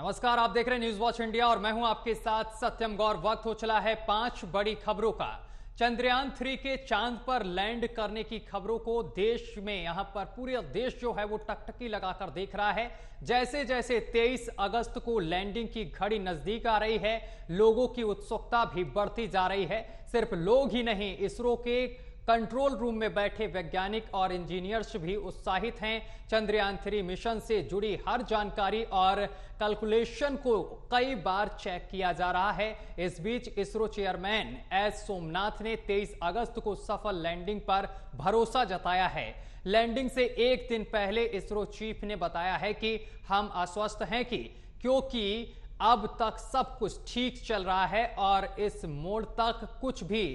नमस्कार, आप देख रहे हैं न्यूज वॉच इंडिया और मैं हूं आपके साथ सत्यम गौर। वक्त हो चला है 5 बड़ी खबरों का। चंद्रयान 3 के चांद पर लैंड करने की खबरों को देश में यहां पर पूरे देश जो है वो टकटकी लगाकर देख रहा है। जैसे जैसे 23 अगस्त को लैंडिंग की घड़ी नजदीक आ रही है, लोगों की उत्सुकता भी बढ़ती जा रही है। सिर्फ लोग ही नहीं, इसरो के कंट्रोल रूम में बैठे वैज्ञानिक और इंजीनियर्स भी उत्साहित हैं। चंद्रयान 3 मिशन से जुड़ी हर जानकारी और कैलकुलेशन को कई बार चेक किया जा रहा है। इस बीच इसरो चेयरमैन एस सोमनाथ ने 23 अगस्त को सफल लैंडिंग पर भरोसा जताया है। लैंडिंग से एक दिन पहले इसरो चीफ ने बताया है कि हम आश्वस्त हैं कि क्योंकि अब तक सब कुछ ठीक चल रहा है और इस मोड़ तक कुछ भी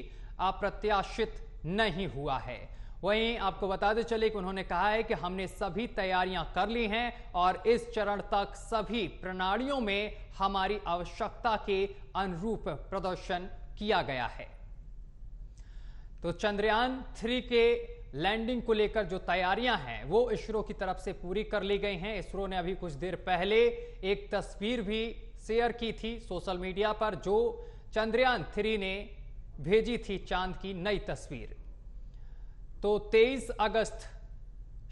अप्रत्याशित नहीं हुआ है। वहीं आपको बताते चले कि उन्होंने कहा है कि हमने सभी तैयारियां कर ली हैं और इस चरण तक सभी प्रणालियों में हमारी आवश्यकता के अनुरूप प्रदर्शन किया गया है। तो चंद्रयान 3 के लैंडिंग को लेकर जो तैयारियां हैं वो इसरो की तरफ से पूरी कर ली गई हैं। इसरो ने अभी कुछ देर पहले एक तस्वीर भी शेयर की थी सोशल मीडिया पर, जो चंद्रयान 3 ने भेजी थी, चांद की नई तस्वीर। तो 23 अगस्त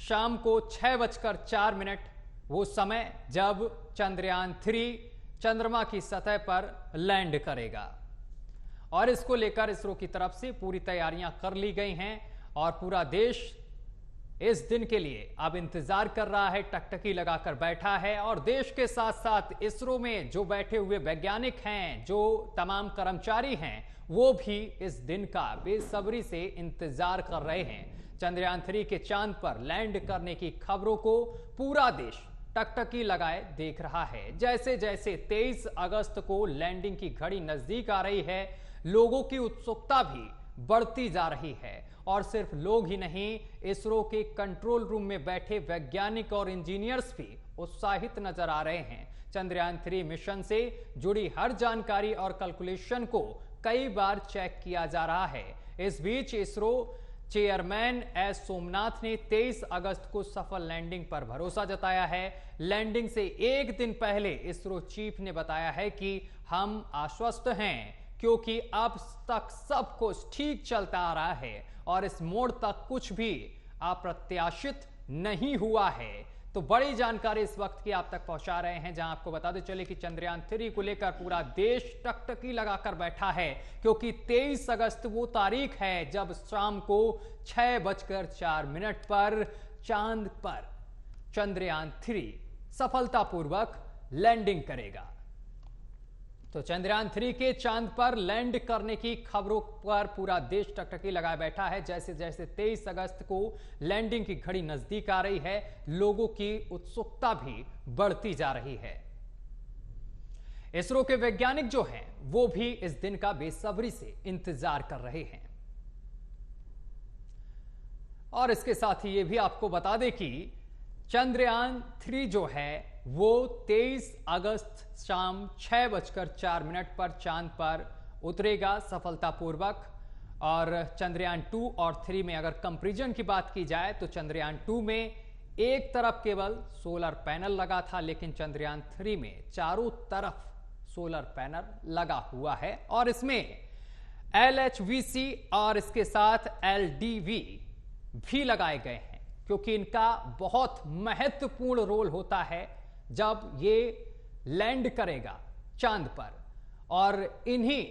शाम को 6:04 वो समय जब चंद्रयान 3 चंद्रमा की सतह पर लैंड करेगा और इसको लेकर इसरो की तरफ से पूरी तैयारियां कर ली गई हैं और पूरा देश इस दिन के लिए अब इंतजार कर रहा है, टकटकी लगाकर बैठा है। और देश के साथ साथ इसरो में जो बैठे हुए वैज्ञानिक हैं, जो तमाम कर्मचारी हैं, वो भी इस दिन का बेसब्री से इंतजार कर रहे हैं। चंद्रयान 3 के चांद पर लैंड करने की खबरों को पूरा देश टकटकी लगाए देख रहा है। जैसे जैसे 23 अगस्त को लैंडिंग की घड़ी नजदीक आ रही है, लोगों की उत्सुकता भी बढ़ती जा रही है। और सिर्फ लोग ही नहीं, इसरो के कंट्रोल रूम में बैठे वैज्ञानिक और इंजीनियर्स भी उत्साहित नजर आ रहे हैं। चंद्रयान 3 मिशन से जुड़ी हर जानकारी और कैलकुलेशन को कई बार चेक किया जा रहा है। इस बीच इसरो चेयरमैन एस सोमनाथ ने 23 अगस्त को सफल लैंडिंग पर भरोसा जताया है। लैंडिंग से एक दिन पहले इसरो चीफ ने बताया है कि हम आश्वस्त हैं क्योंकि अब तक सब कुछ ठीक चलता आ रहा है और इस मोड़ तक कुछ भी अप्रत्याशित नहीं हुआ है। तो बड़ी जानकारी इस वक्त की आप तक पहुंचा रहे हैं, जहां आपको बताते चले कि चंद्रयान 3 को लेकर पूरा देश टकटकी लगाकर बैठा है, क्योंकि 23 अगस्त वो तारीख है जब शाम को 6:04 पर चांद पर चंद्रयान 3 सफलतापूर्वक लैंडिंग करेगा। तो चंद्रयान 3 के चांद पर लैंड करने की खबरों पर पूरा देश टकटकी लगाए बैठा है। जैसे जैसे 23 अगस्त को लैंडिंग की घड़ी नजदीक आ रही है, लोगों की उत्सुकता भी बढ़ती जा रही है। इसरो के वैज्ञानिक जो हैं वो भी इस दिन का बेसब्री से इंतजार कर रहे हैं। और इसके साथ ही ये भी आपको बता दें कि चंद्रयान 3 जो है वो 23 अगस्त शाम 6:04 पर चांद पर उतरेगा सफलतापूर्वक। और चंद्रयान 2 और 3 में अगर कंपैरिजन की बात की जाए तो चंद्रयान 2 में एक तरफ केवल सोलर पैनल लगा था, लेकिन चंद्रयान 3 में चारों तरफ सोलर पैनल लगा हुआ है। और इसमें LHVC और इसके साथ LDV भी लगाए गए हैं, क्योंकि इनका बहुत महत्वपूर्ण रोल होता है जब ये लैंड करेगा चांद पर। और इन्हीं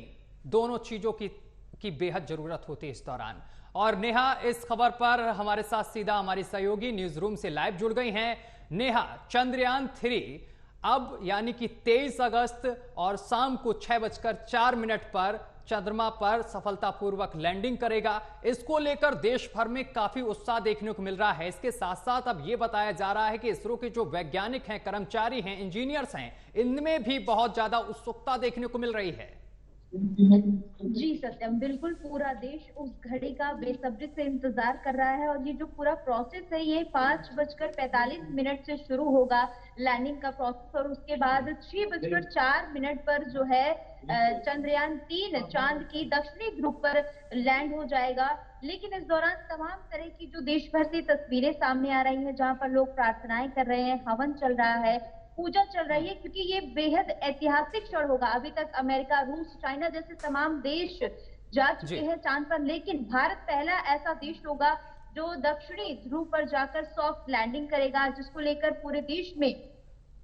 दोनों चीजों की बेहद जरूरत होती है इस दौरान। और नेहा इस खबर पर हमारे साथ सीधा हमारी सहयोगी न्यूज रूम से लाइव जुड़ गई हैं। नेहा, चंद्रयान 3 अब यानी कि 23 अगस्त और शाम को 6:04 पर चंद्रमा पर सफलतापूर्वक लैंडिंग करेगा। इसको लेकर देश भर में काफी उत्साह देखने को मिल रहा है। इसके साथ साथ अब यह बताया जा रहा है कि इसरो के जो वैज्ञानिक हैं, कर्मचारी हैं, इंजीनियर्स हैं, इनमें भी बहुत ज्यादा उत्सुकता देखने को मिल रही है। जी सत्यम, बिल्कुल पूरा देश उस घड़ी का बेसब्री से इंतजार कर रहा है। और ये जो पूरा प्रोसेस है ये 5:45 से शुरू होगा लैंडिंग का प्रोसेस, और उसके बाद 6:04 पर जो है चंद्रयान 3 चांद की दक्षिणी ध्रुव पर लैंड हो जाएगा। लेकिन इस दौरान तमाम तरह की जो देश भर से तस्वीरें सामने आ रही हैं, जहां पर लोग प्रार्थनाएं कर रहे हैं, हवन चल रहा है, पूजा चल रही है, क्योंकि ये बेहद ऐतिहासिक क्षण होगा। अभी तक अमेरिका, रूस, चाइना जैसे तमाम देश जा चुके हैं चांद पर, लेकिन भारत पहला ऐसा देश होगा जो दक्षिणी ध्रुव पर जाकर सॉफ्ट लैंडिंग करेगा, जिसको लेकर पूरे देश में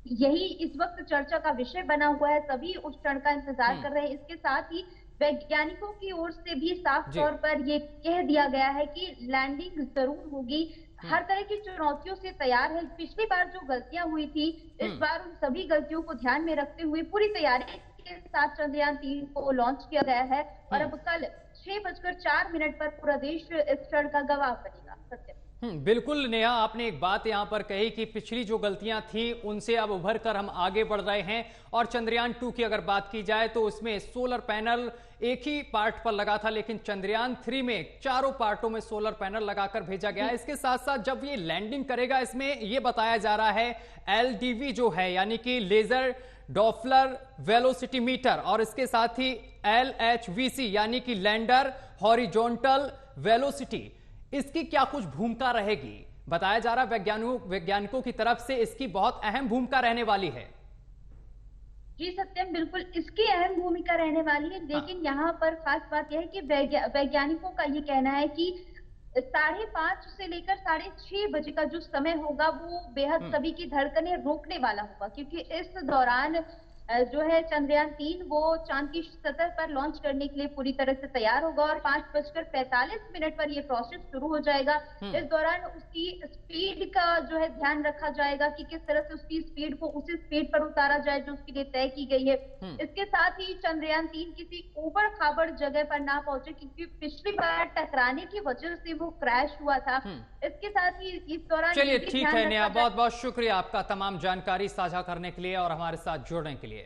यही इस वक्त चर्चा का विषय बना हुआ है। सभी उस क्षण का इंतजार कर रहे हैं। इसके साथ ही वैज्ञानिकों की ओर से भी साफ तौर पर ये कह दिया गया है कि लैंडिंग जरूर होगी। हर तरह की चुनौतियों से तैयार है। पिछली बार जो गलतियां हुई थी, इस बार उन सभी गलतियों को ध्यान में रखते हुए पूरी तैयारी के साथ चंद्रयान-3 को लॉन्च किया गया है। और अब कल 6:04 पर पूरा देश इस क्षण का गवाह बनेगा। सत्य। बिल्कुल नेहा, आपने एक बात यहां पर कही कि पिछली जो गलतियां थी उनसे अब उभर कर हम आगे बढ़ रहे हैं। और चंद्रयान-2 की अगर बात की जाए तो उसमें सोलर पैनल एक ही पार्ट पर लगा था, लेकिन चंद्रयान-3 में चारों पार्टों में सोलर पैनल लगाकर भेजा गया है। इसके साथ साथ जब ये लैंडिंग करेगा, इसमें यह बताया जा रहा है LDV जो है, यानी कि लेजर डॉपलर वेलोसिटी मीटर, और इसके साथ ही LHVC यानी कि लैंडर हॉरिजॉन्टल वेलोसिटी, इसकी क्या कुछ भूमिका रहेगी? बताया जा रहा है वैज्ञानिकों की तरफ से इसकी बहुत अहम भूमिका रहने वाली है। जी सत्यम, बिल्कुल इसकी अहम भूमिका रहने वाली है, लेकिन यहाँ पर खास बात यह है कि वैज्ञानिकों का ये कहना है कि 5:30 से लेकर 6:30 बजे का जो समय होगा वो बेहद सभी की धड़कनें रोकने वाला होगा, क्योंकि इस दौरान जो है चंद्रयान-3 वो चांद की सतह पर लॉन्च करने के लिए पूरी तरह से तैयार होगा और 5:45 पर ये प्रोसेस शुरू हो जाएगा। इस दौरान उसकी स्पीड का जो है ध्यान रखा जाएगा कि किस तरह से उसकी स्पीड को उसी स्पीड पर उतारा जाए जो उसके लिए तय की गई है। इसके साथ ही चंद्रयान-3 किसी ऊबड़-खाबड़ जगह पर ना पहुंचे, क्योंकि पिछली बार टकराने की वजह से वो क्रैश हुआ था। इसके साथ ही इस दौरान चलिए ठीक है नेहा, बहुत बहुत शुक्रिया आपका तमाम जानकारी साझा करने के लिए और हमारे साथ जुड़ने के लिए।